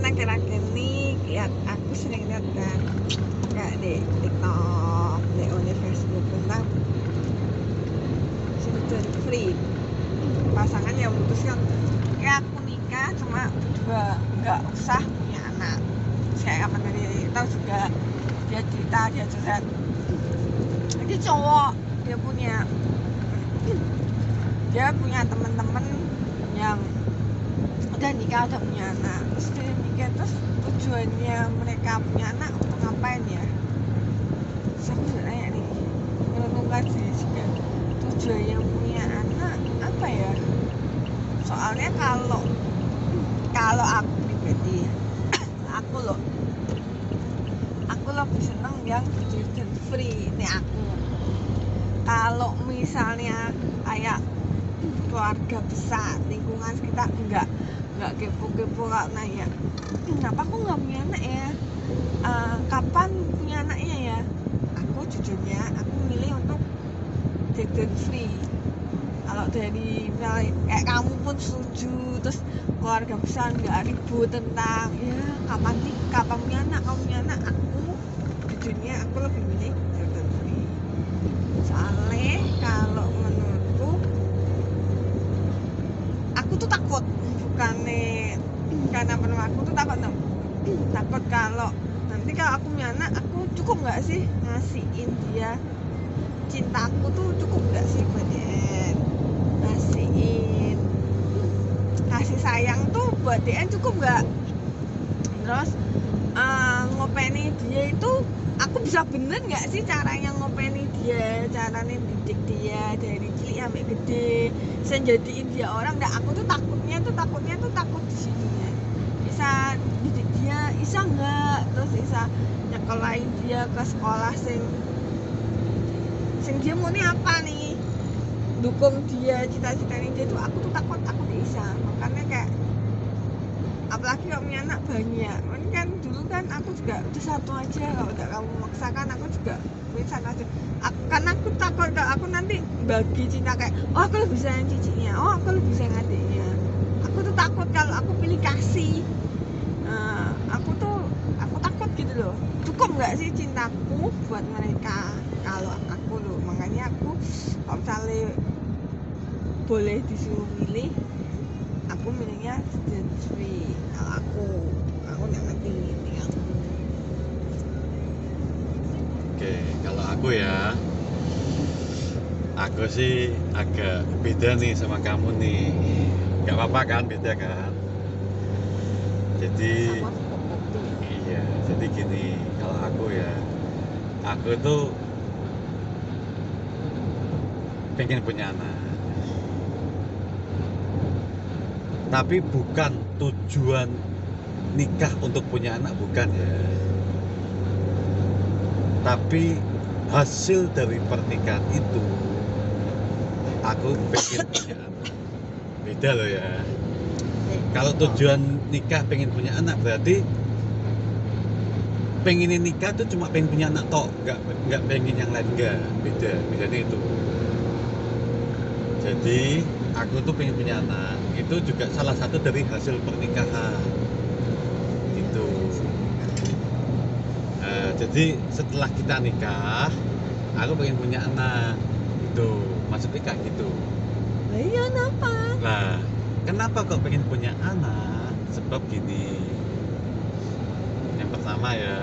akhir-akhir ini lihat, aku sering lihat kan kayak di TikTok, di Facebook tentang children free, pasangan yang memutuskan kayak aku nikah cuma berdua, nggak usah punya anak. Saya kapan tadi tahu juga dia cerita, dia curhat, dia cowok, dia punya teman-teman yang udah nikah, udah punya anak. Terus dia mikir, terus tujuannya mereka punya anak untuk ngapain ya? Terus aku juga nanya nih, merenungkan sih juga, tujuannya punya anak apa ya? Soalnya kalau aku pribadi, aku lebih seneng yang children free. Ini aku, kalau misalnya kayak keluarga besar, lingkungan kita enggak kepo-kepo kalau nanya kenapa aku nggak punya anak ya, kapan punya anaknya ya. Aku jujurnya aku milih untuk children free. Kalau dari misalnya kayak kamu pun setuju, terus keluarga besar nggak ribut tentang ya kapan punya anak, kamu punya anak, aku jujurnya aku lebih milih children free. Soalnya kalau menurutku, aku tuh takut, bukannya karena penuh, aku tuh takut kalau nanti kalau aku punya anak, aku cukup nggak sih ngasihin dia cintaku tuh, cukup nggak sih buat dia ngasihin kasih sayang tuh buat dia, cukup nggak. Terus ngopeni dia itu aku bisa bener nggak sih caranya ngopeni dia, caranya didik dia dari cilik sampai gede, bisa jadiin dia orang. Dan aku tuh takutnya takut di sini ya, bisa didik dia, bisa nggak, terus bisa nyekolahin dia ke sekolah sing dia mau nih apa nih, dukung dia cita-citanya dia tuh. Aku tuh takut bisa, makanya kayak apalagi kalau punya anak banyak kan. Dulu kan aku juga udah satu aja, kalau udah kamu memaksakan aku juga bisa aja. Karena aku takut kalau aku nanti bagi cinta kayak aku lebih sayang cicinya, aku lebih sayang adiknya. Aku tuh takut kalau aku pilih kasih, aku takut gitu loh. Cukup nggak sih cintaku buat mereka kalau aku loh. Makanya aku kalau misalnya boleh disuruh milih, aku milihnya children free. Kalau aku nggak ngerti ini aku. Oke, kalau aku ya, aku sih agak beda nih sama kamu nih. Gak apa-apa kan, beda kan? Jadi iya, jadi gini, kalau aku tuh pengen punya anak, tapi bukan tujuan nikah untuk punya anak, bukan ya. Tapi hasil dari pernikahan itu aku pengen punya anak. Beda loh ya. Kalau tujuan nikah pengen punya anak, berarti pengen nikah tuh cuma pengen punya anak tok, nggak pengen yang lain, nggak. Bedanya itu. Jadi aku tuh pengen punya anak, itu juga salah satu dari hasil pernikahan gitu. Jadi setelah kita nikah, aku pengen punya anak, itu maksudnya kayak gitu. Iya, kenapa? Nah, kenapa kok pengen punya anak? Sebab gini, yang pertama ya,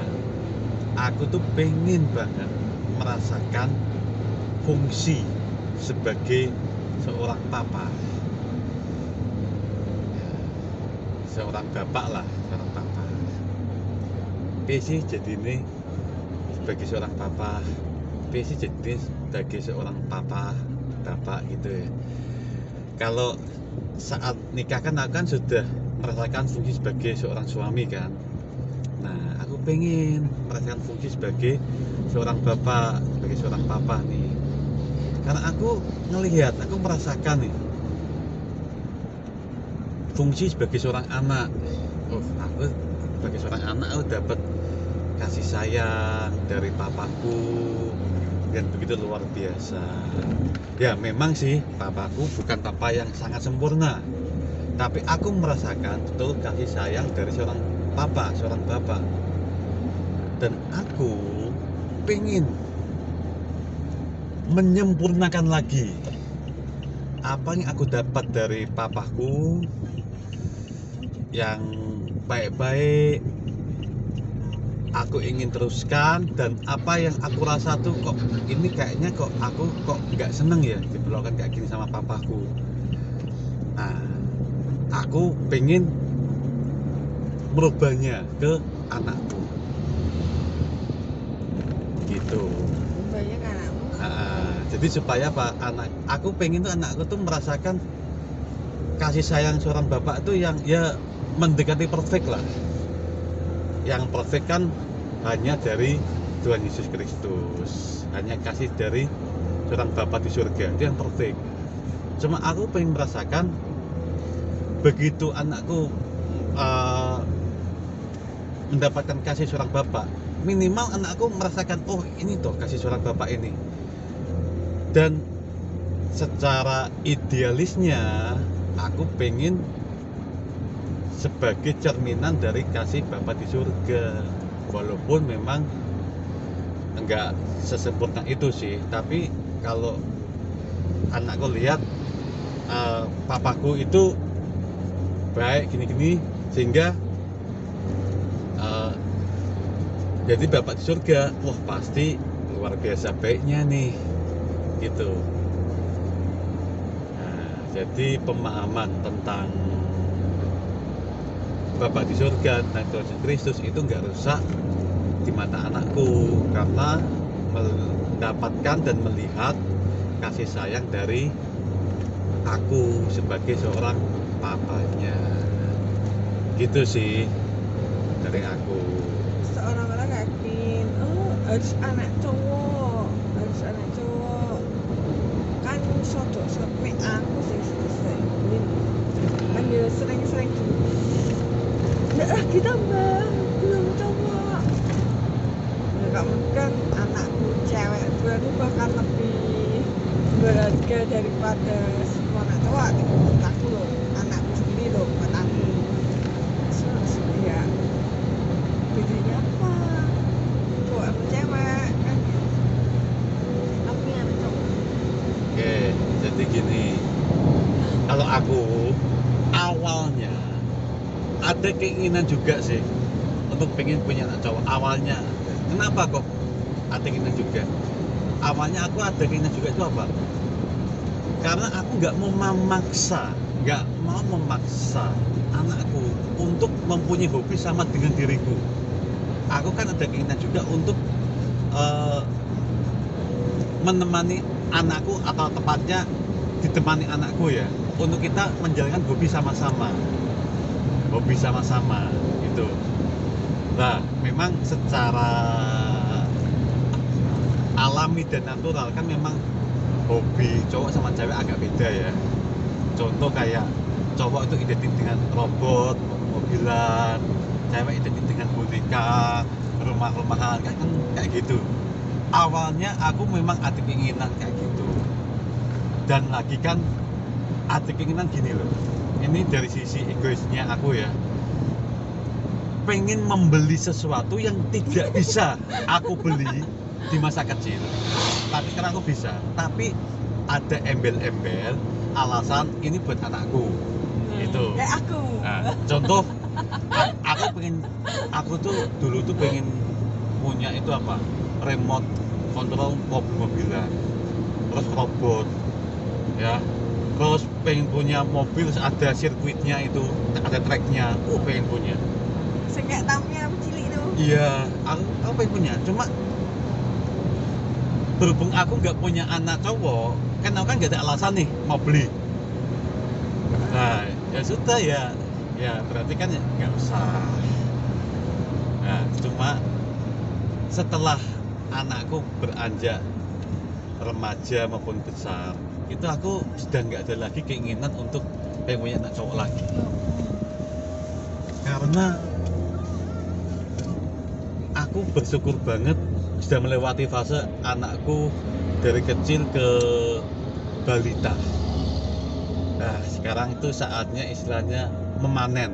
aku tuh pengen banget merasakan fungsi sebagai seorang papa, seorang bapak lah, seorang papa. Sih jadi ini sebagai seorang papa, sih jadi sebagai seorang papa, bapak gitu ya. Kalau saat nikah kan aku kan sudah merasakan fungsi sebagai seorang suami kan. Nah, aku pengen merasakan fungsi sebagai seorang bapak, sebagai seorang papa nih. Karena aku ngelihat, aku merasakan nih fungsi sebagai seorang anak. Aku sebagai seorang anak aku dapat kasih sayang dari papaku dan begitu luar biasa. Ya memang sih papaku bukan papa yang sangat sempurna, tapi aku merasakan betul kasih sayang dari seorang papa, seorang bapak. Dan aku pengen menyempurnakan lagi apa yang aku dapat dari papaku yang baik-baik. Aku ingin teruskan, dan apa yang aku rasa tuh kok ini kayaknya kok aku kok nggak seneng ya diperlakukan kayak gini sama papaku. Nah, aku pengen merubahnya ke anakku gitu. banyak anakmu. Jadi supaya apa, aku pengen tuh anakku tuh merasakan kasih sayang seorang bapak tuh yang ya mendekati perfect lah. Yang perfect kan hanya dari Tuhan Yesus Kristus, hanya kasih dari seorang bapak di surga, itu yang perfect. Cuma aku pengen merasakan begitu anakku mendapatkan kasih seorang bapak, minimal anakku merasakan, oh ini toh kasih seorang bapak ini. Dan secara idealisnya aku pengen sebagai cerminan dari kasih Bapa di surga, walaupun memang enggak sesempurna itu sih. Tapi kalau anakku lihat papaku itu baik gini-gini, sehingga jadi Bapak di surga, wah pasti luar biasa baiknya nih gitu. Nah, jadi pemahaman tentang Bapak di surga tentang Tuhan Yesus Kristus itu nggak rusak di mata anakku, karena mendapatkan dan melihat kasih sayang dari aku sebagai seorang papanya. Gitu sih dari aku. Seorang-orang yakin, oh harus anak cowok kan sodok sampai aku sih selesai kan dia sering-sering dulu. Nah, kita mbak belum cowok. Ya kamu kan anakku cewek berarti bakal lebih berharga daripada semua anak cowok. Menurut aku loh, anakku sendiri loh buat aku. Ya bedanya apa? Cowok sama cewek kan? Aku yang anak cowok. Oke, jadi gini, kalau aku awalnya ada keinginan juga sih untuk pengen punya anak cowok awalnya. Kenapa kok ada keinginan juga? Awalnya aku ada keinginan juga itu apa? Karena aku nggak mau memaksa anakku untuk mempunyai hobi sama dengan diriku. Aku kan ada keinginan juga untuk menemani anakku, atau tepatnya ditemani anakku ya, untuk kita menjalankan hobi sama-sama gitu. Nah, memang secara alami dan natural kan memang hobi cowok sama cewek agak beda ya. Contoh kayak cowok itu identik dengan robot, mobilan, cewek identik dengan boneka, rumah-rumahan, kayak gitu. Awalnya aku memang ada keinginan kayak gitu, dan lagi kan ada keinginan gini loh, ini dari sisi egoisnya aku ya, pengen membeli sesuatu yang tidak bisa aku beli di masa kecil, tapi sekarang aku bisa. Tapi ada embel-embel alasan ini buat anakku itu. Kayak aku. Nah, contoh aku tuh dulu tuh pengen punya itu apa, remote control mobil-mobilan, terus robot ya, terus pengen punya mobil ada sirkuitnya, itu ada tracknya, pengen punya. Kayak tamunya cilik itu. Iya, aku pengen punya. Cuma berhubung aku nggak punya anak cowok, kan aku kan nggak ada alasan nih mau beli. Nah, ya sudah ya berarti kan nggak usah. Nah, cuma setelah anakku beranjak remaja maupun besar, itu aku sudah nggak ada lagi keinginan untuk pengen punya anak cowok lagi, karena aku bersyukur banget sudah melewati fase anakku dari kecil ke balita. Nah, sekarang itu saatnya istilahnya memanen.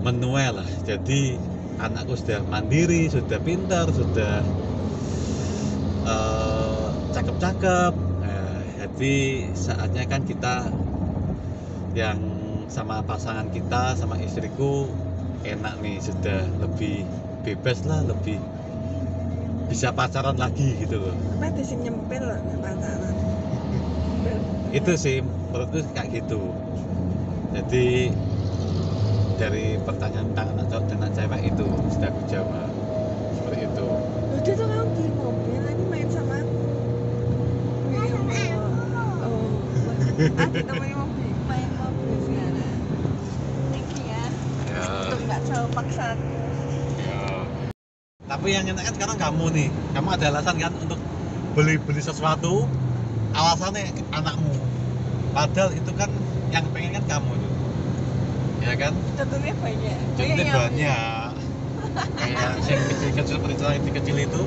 menue lah. Jadi anakku sudah mandiri, sudah pintar, sudah cakep-cakep. Jadi saatnya kan kita yang sama pasangan kita, sama istriku enak nih, sudah lebih bebas lah, lebih bisa pacaran lagi gitu loh. Apa ada sing nyempil loh pacaran. Itu sih menurutku kayak gitu. Jadi dari pertanyaan tentang anak cowok dan anak cewek itu sudah aku jawab seperti itu. Udah tuh kamu beli mobil lagi main sama aku. Ada temennya mobil, main mobil sekarang. Thank you ya. Ya. Untuk nggak selalu paksa. Ya. Tapi yang enak kan sekarang kamu nih, kamu ada alasan kan untuk beli sesuatu, alasannya anakmu. Padahal itu kan yang pengen kan kamu tuh, ya kan? Contohnya banyak. Contohnya banyak. Kayak yang kecil-kecil, perincilan kecil itu